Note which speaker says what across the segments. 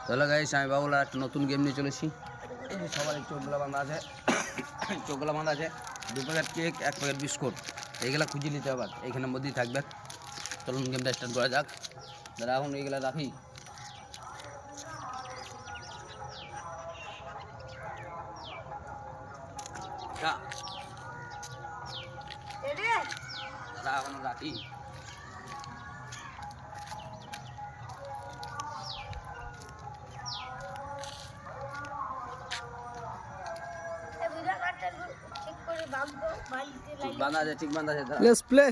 Speaker 1: তাহলে গাইস আমি বাবুলা একটা নতুন গেম নিয়ে চলেছি। এই যে সবার চোখগুলো বাঁধা আছে, চোখগুলো বাঁধা আছে। 2 প্যাকেট কেক, 1 প্যাকেট বিস্কুট, এইগুলা খুঁজে নিতে হবে, এইখানের মধ্যেই থাকবে। চলুন গেমটা স্টার্ট করা যাক। দাদা এখন এইগুলা রাখি। দাদা এখন রাখি। বাঁধা আছে, ঠিক বাঁধা আছে।
Speaker 2: Let's play.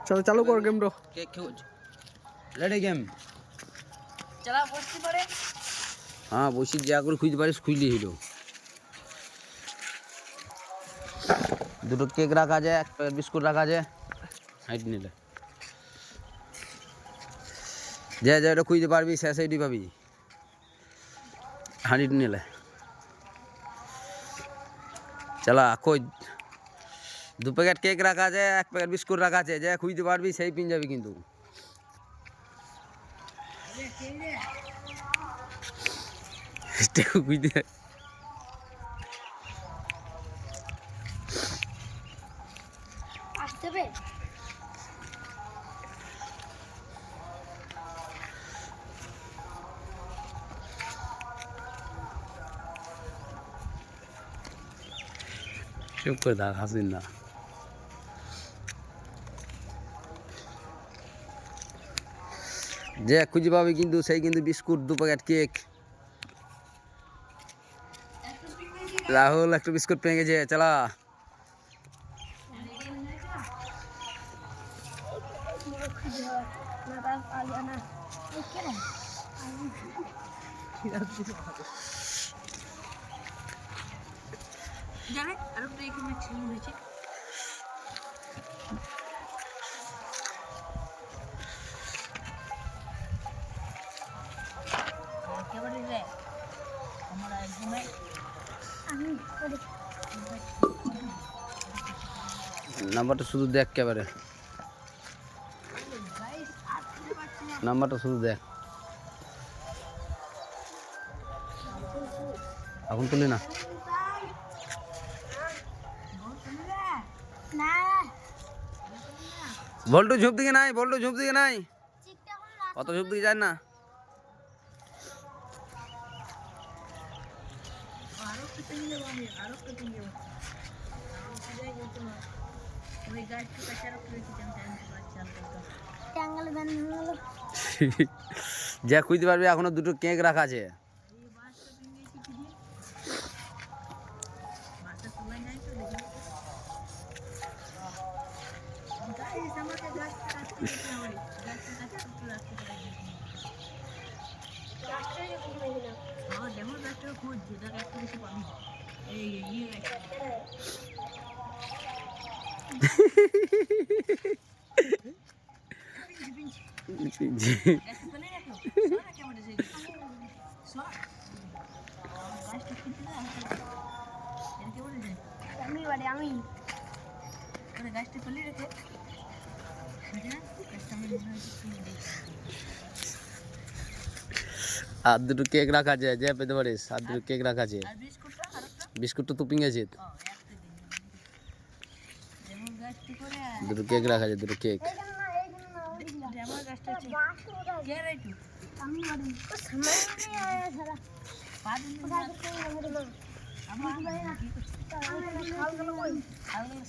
Speaker 2: চলো চালু কর গেমটা।
Speaker 1: রেডি গেম
Speaker 3: চলা বসতে পারে।
Speaker 1: হ্যাঁ বসি, যা করে খুঁজতে পারিস খুঁজলি হইল। 2টো কেক রাখা আছে, 1 প্যাকেট বিস্কুট রাখা আছে। হাইট নিলে যা যা এটা খুঁজতে পারবি, শেষ এইটি পাবি। হাঁড়ি নিলে চলা খোঁজ। 2 প্যাকেট কেক রাখা আছে, 1 প্যাকেট বিস্কুট রাখা আছে। যা খুঁজতে পারবি সেই পিন যাবি কিন্তু। খুঁজতে
Speaker 3: আসতে হবে।
Speaker 1: চুপ করে থাক, হাসিন না। যে খুঁজে পাবি কিন্তু সেই কিন্তু বিস্কুট, 2 প্যাকেট কেক। রাহুল একটা বিস্কুট পেয়ে গেছে, চলা।
Speaker 3: জানে আর একটা এখানে ছিল হয়েছে। কেমন রে আমার একদমে আমি করে
Speaker 1: নাম্বারটা শুধু দেখ, একেবারে নাম্বারটা শুধু দেখ। এখন তুলি না। বল্টু ঝুপ দিকে নাই, বল্টু ঝুপ দিকে নাই, অত ঝুপ দিকে যায় না। যা খুঁজতে পারবি, এখনো 2টো কেক রাখা আছে।
Speaker 3: আমি গাছটা ফেলে রেখে
Speaker 1: আর 2টো কেক রাখা আছে, যে পেতে পারিস। আর 2টো কেক রাখা আছে। বিস্কুটটা তো পিঙে আছে। 2টো কেক রাখা আছে, 2টো কেক।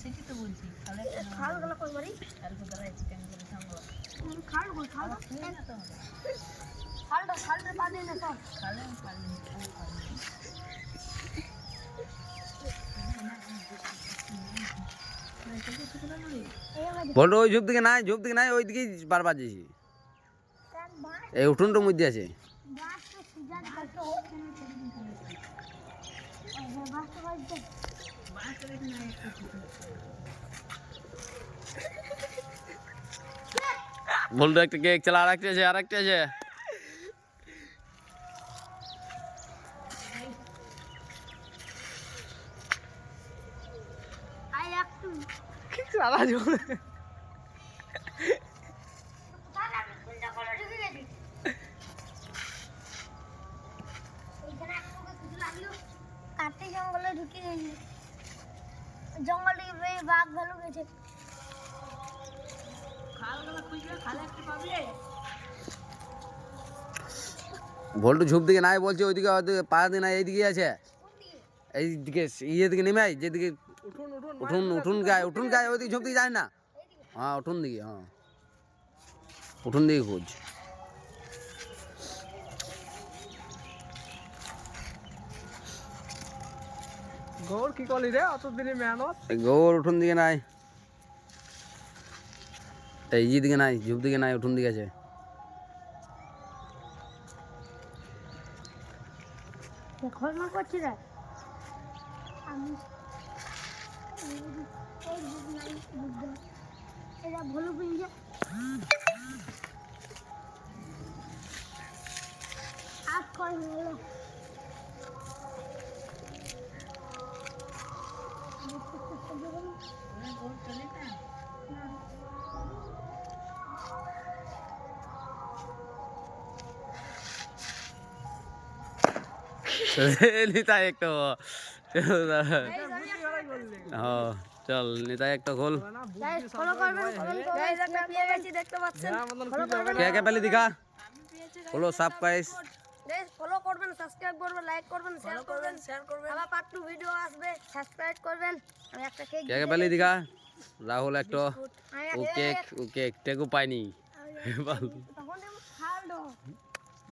Speaker 3: সেটি তো বলছি
Speaker 1: বল্টু ওই ঝুপ দিকে নাই, ঝুপ দিকে নাই, ওই দিকেই বারবার যাচ্ছি। এই উঠোনটার মধ্যে আছে। বল্টু একটা কেক, চলা। আর একটা আছে, আর একটা আছে।
Speaker 2: সারা জোরে
Speaker 3: কাটতে জঙ্গলে ঢুকে গেছে জঙ্গলে বাঘ ভালো গেছে
Speaker 1: ভোল্টু ঝুপ দিকে নাই বলছে ওইদিকে পা দিয়ে নাই এইদিকে আছে এইদিকে ইয়ে দিকে নেমে আয় যেদিকে
Speaker 2: উঠুন উঠুন
Speaker 1: উঠুন গায়ে ওইদিকে ঝুপ দিকে যায় না হ্যাঁ উঠুন দিকে হ্যাঁ উঠুন দিকে খোঁজ
Speaker 2: গৌর কি করলি রে অত দিনে মেহনত
Speaker 1: গৌর উঠুন দিকে নাই এই দিকে নাই ঝুপ দিকে নাই উঠুন দিকে আছে
Speaker 3: খরমা করছি রে আমি এরা ভালো পিঞ্জে আজ কয় হলো
Speaker 1: নিতা একটা হ্যাঁ চল নিতা একটা খোল
Speaker 3: ফলো করবেন গাইস আমরা পেয়ে গেছি দেখতে পাচ্ছেন ফলো করবেন
Speaker 1: কে কে পেলে দিখা খোলো সাবস্ক্রাইব
Speaker 3: গাইস ফলো করবেন সাবস্ক্রাইব করবেন লাইক করবেন শেয়ার করবেন আবার পার্ট 2 ভিডিও আসবে সাবস্ক্রাইব করবেন আমি একটা কেক
Speaker 1: কে কে পেলে দিখা রাহুল একটা ও কেক টেকু পাইনি